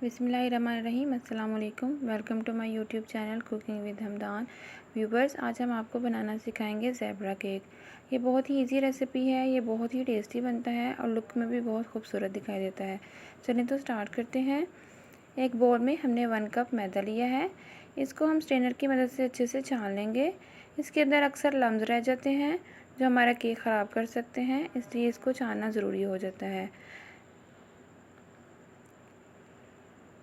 बिस्मिल्लाहिर्रहमानिर्रहीम। अस्सलाम वालेकुम। Welcome to my YouTube channel cooking with Hamdan. Viewers, आज हम आपको बनाना सिखाएंगे ज़ेबरा केक। ये बहुत ही इजी रेसिपी है, ये बहुत ही टेस्टी बनता है और लुक में भी बहुत खूबसूरत दिखाई देता है। चलिए तो स्टार्ट करते हैं। एक बोल में हमने 1 कप मैदा लिया है। इसको हम स्ट्रेनर की मदद से अच्छे से छान लेंगे। इसके अंदर अक्सर लम्स रह जाते हैं जो हमारा केक ख़राब कर सकते हैं, इसलिए इसको छानना ज़रूरी हो जाता है।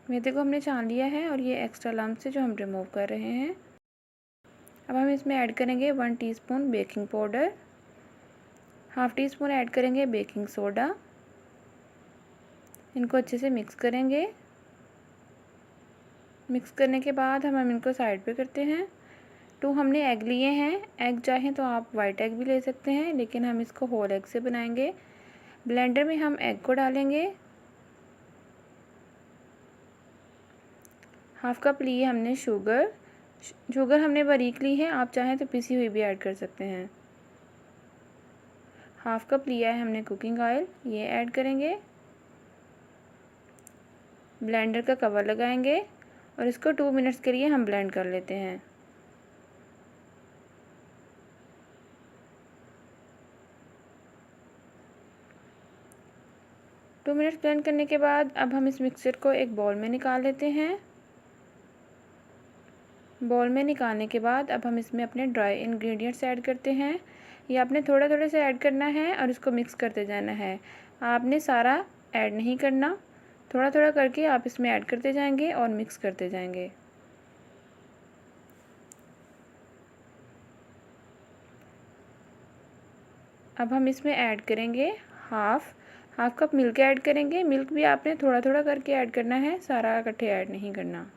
मैदे को हमने छान लिया है और ये एक्स्ट्रा लम्स है जो हम रिमूव कर रहे हैं। अब हम इसमें ऐड करेंगे 1 teaspoon baking powder, half tea spoon add करेंगे बेकिंग सोडा। इनको अच्छे से मिक्स करेंगे। मिक्स करने के बाद हम इनको साइड पे करते हैं। 2 हमने एग लिए हैं। एग चाहें तो आप वाइट एग भी ले सकते हैं, लेकिन हम इसको होल एग से बनाएंगे। ब्लेंडर में हम एग को डालेंगे। हाफ़ कप लिए हमने शुगर हमने बारीक ली है, आप चाहें तो पिसी हुई भी ऐड कर सकते हैं। हाफ़ कप लिया है हमने कुकिंग ऑयल, ये ऐड करेंगे। ब्लेंडर का कवर लगाएंगे और इसको 2 मिनट्स के लिए हम ब्लेंड कर लेते हैं। टू मिनट्स ब्लेंड करने के बाद अब हम इस मिक्सचर को एक बाउल में निकाल लेते हैं। बाउल में निकालने के बाद अब हम इसमें अपने ड्राई इंग्रेडिएंट्स ऐड करते हैं। ये आपने थोड़ा थोड़ा सा ऐड करना है और इसको मिक्स करते जाना है। आपने सारा ऐड नहीं करना, थोड़ा थोड़ा करके आप इसमें ऐड करते जाएंगे और मिक्स करते जाएंगे। अब हम इसमें ऐड करेंगे हाफ़ कप मिल्क ऐड करेंगे। मिल्क भी आपने थोड़ा थोड़ा करके ऐड करना है, सारा इकट्ठे ऐड नहीं करना।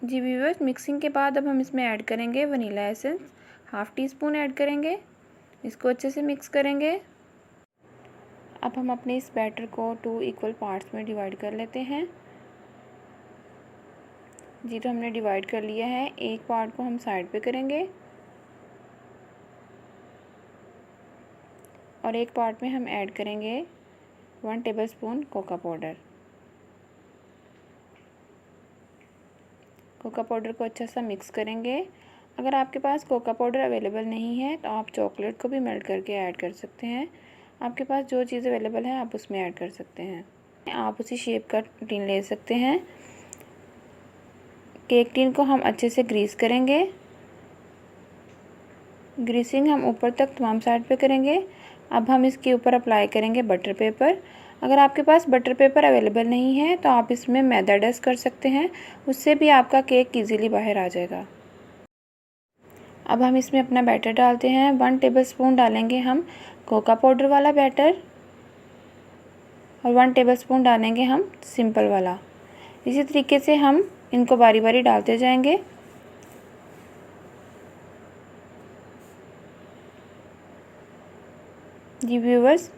जी व्यूअर्स, मिक्सिंग के बाद अब हम इसमें ऐड करेंगे vanilla essence, half tea spoon add करेंगे। इसको अच्छे से मिक्स करेंगे। अब हम अपने इस बैटर को 2 इक्वल पार्ट्स में डिवाइड कर लेते हैं। जी तो हमने डिवाइड कर लिया है। एक पार्ट को हम साइड पे करेंगे और एक पार्ट में हम ऐड करेंगे 1 tablespoon Coca powder. Coca powder को अच्छा सा मिक्स करेंगे। अगर आपके पास कोका पाउडर अवेलेबल नहीं है तो आप चॉकलेट को भी मेल्ट करके ऐड कर सकते हैं। आपके पास जो चीज़ अवेलेबल है आप उसमें ऐड कर सकते हैं। आप उसी शेप का टिन ले सकते हैं। केक टिन को हम अच्छे से ग्रीस करेंगे। ग्रीसिंग हम ऊपर तक तमाम साइड पे करेंगे। अब हम इसके ऊपर अप्लाई करेंगे बटर पेपर। अगर आपके पास बटर पेपर अवेलेबल नहीं है तो आप इसमें मैदा डस्ट कर सकते हैं, उससे भी आपका केक इजीली बाहर आ जाएगा। अब हम इसमें अपना बैटर डालते हैं। 1 टेबलस्पून डालेंगे हम कोका पाउडर वाला बैटर और 1 टेबलस्पून डालेंगे हम सिंपल वाला। इसी तरीके से हम इनको बारी बारी डालते जाएंगे। जी व्यूवर्स,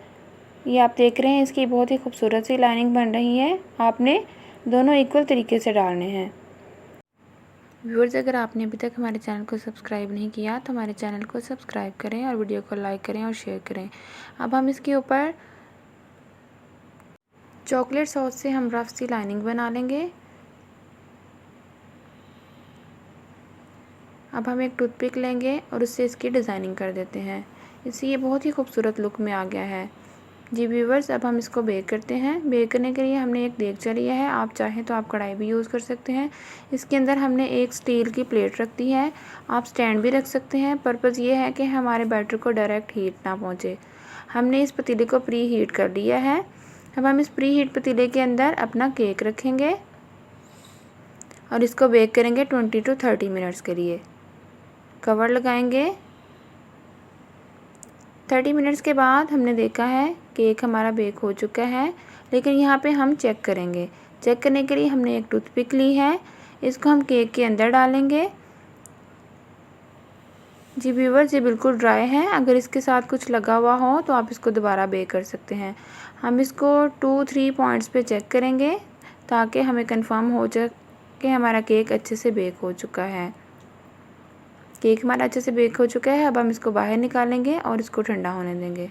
ये आप देख रहे हैं इसकी बहुत ही खूबसूरत सी लाइनिंग बन रही है। आपने दोनों इक्वल तरीके से डालने हैं। व्यूअर्स, अगर आपने अभी तक हमारे चैनल को सब्सक्राइब नहीं किया तो हमारे चैनल को सब्सक्राइब करें और वीडियो को लाइक करें और शेयर करें। अब हम इसके ऊपर चॉकलेट सॉस से हम रफ सी लाइनिंग बना लेंगे। अब हम एक टूथपिक लेंगे और उससे इसकी डिज़ाइनिंग कर देते हैं। इससे ये बहुत ही खूबसूरत लुक में आ गया है। जी व्यूवर्स, अब हम इसको बेक करते हैं। बेक करने के लिए हमने एक देगचा लिया है, आप चाहें तो आप कढ़ाई भी यूज़ कर सकते हैं। इसके अंदर हमने एक स्टील की प्लेट रख दी है, आप स्टैंड भी रख सकते हैं। पर्पज़ ये है कि हमारे बैटर को डायरेक्ट हीट ना पहुँचे। हमने इस पतीले को प्री हीट कर लिया है। अब हम इस प्री हीट पतीले के अंदर अपना केक रखेंगे और इसको बेक करेंगे 20 to 30 मिनट्स के लिए। कवर लगाएंगे। 30 मिनट्स के बाद हमने देखा है केक हमारा बेक हो चुका है, लेकिन यहाँ पे हम चेक करेंगे। चेक करने के लिए हमने एक टूथपिक ली है, इसको हम केक के अंदर डालेंगे। जी व्यूअर्स, ये बिल्कुल ड्राई है। अगर इसके साथ कुछ लगा हुआ हो तो आप इसको दोबारा बेक कर सकते हैं। हम इसको 2-3 पॉइंट्स पे चेक करेंगे ताकि हमें कंफर्म हो जाए कि हमारा केक अच्छे से बेक हो चुका है। केक हमारा अच्छे से बेक हो चुका है। अब हम इसको बाहर निकालेंगे और इसको ठंडा होने देंगे।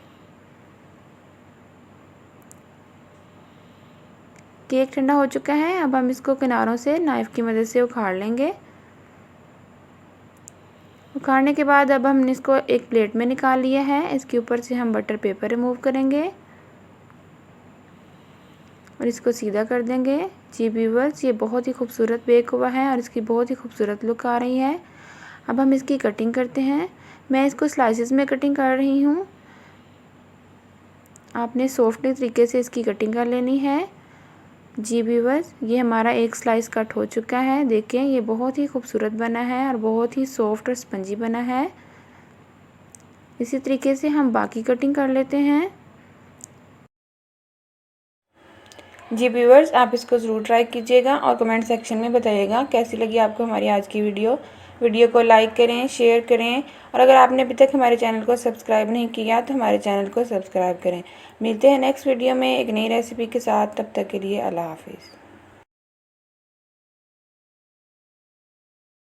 केक ठंडा हो चुका है। अब हम इसको किनारों से नाइफ़ की मदद से उखाड़ लेंगे। उखाड़ने के बाद अब हमने इसको एक प्लेट में निकाल लिया है। इसके ऊपर से हम बटर पेपर रिमूव करेंगे और इसको सीधा कर देंगे। जी व्यूअर्स, ये बहुत ही खूबसूरत बेक हुआ है और इसकी बहुत ही खूबसूरत लुक आ रही है। अब हम इसकी कटिंग करते हैं। मैं इसको स्लाइसेस में कटिंग कर रही हूँ। आपने सॉफ्टली तरीके से इसकी कटिंग कर लेनी है। जी व्यूअर्स, ये हमारा एक स्लाइस कट हो चुका है। देखें, ये बहुत ही खूबसूरत बना है और बहुत ही सॉफ्ट और स्पंजी बना है। इसी तरीके से हम बाकी कटिंग कर लेते हैं। जी व्यूअर्स, आप इसको ज़रूर ट्राई कीजिएगा और कमेंट सेक्शन में बताइएगा कैसी लगी आपको हमारी आज की वीडियो को लाइक करें, शेयर करें और अगर आपने अभी तक हमारे चैनल को सब्सक्राइब नहीं किया तो हमारे चैनल को सब्सक्राइब करें। मिलते हैं नेक्स्ट वीडियो में एक नई रेसिपी के साथ। तब तक के लिए अल्लाह हाफिज़।